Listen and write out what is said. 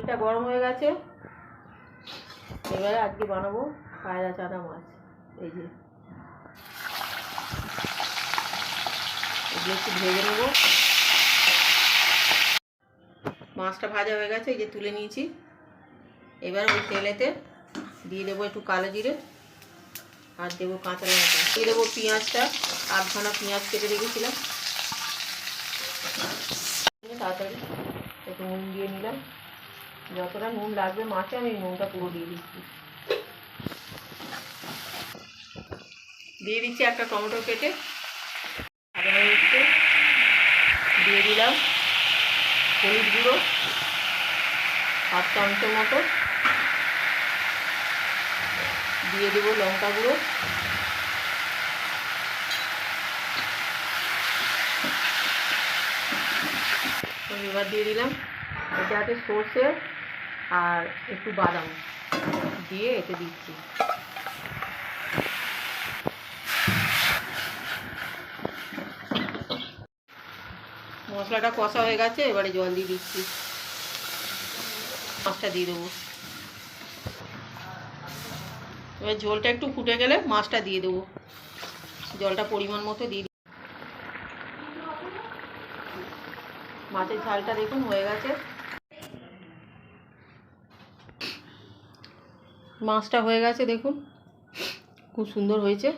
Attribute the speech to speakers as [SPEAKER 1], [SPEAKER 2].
[SPEAKER 1] তেলটা গরম হয়ে গেছে। এবারে আজকে বানাবো পায়রা চানা মাছ। এই যে এগুলো একটু ভেজে নেব। মাছটা ভাজা হয়ে গেছে, এই যে তুলে নিয়েছি। এবার ওই তেলেতে দিয়ে দেবো একটু কালো জিরে আর দেবো কাঁচা লঙ্কা, দিয়ে দেবো পেঁয়াজটা, আধখানা পেঁয়াজ কেটে রেখেছিলাম। তাড়াতাড়ি একটু নুন দিয়ে নিলাম, যতটা নুন লাগবে মাছে আমি নুনটা পুরো দিয়ে দিচ্ছি। দিয়ে দিচ্ছি একটা টমেটো কেটে, আদা মিষ্টি দিয়ে দিলাম, হলুদ গুঁড়ো 7 চামচের মতো, দিয়ে দেবো লঙ্কা গুঁড়ো, এবার দিয়ে দিলাম এটাতে সর্ষে আর একটু বাদাম দিয়ে এতে দিচ্ছি। মশলাটা কষা হয়ে গেছে, এবারে জল দিয়ে দিচ্ছি। মাছটা দিয়ে দেবো। এবার ঝোলটা একটু ফুটে গেলে মাছটা দিয়ে দেবো, জলটা পরিমাণ মতো দিয়ে দিই। মাছের ঝালটা দেখুন হয়ে গেছে, মাছটা হয়ে গেছে দেখুন খুব সুন্দর হয়েছে।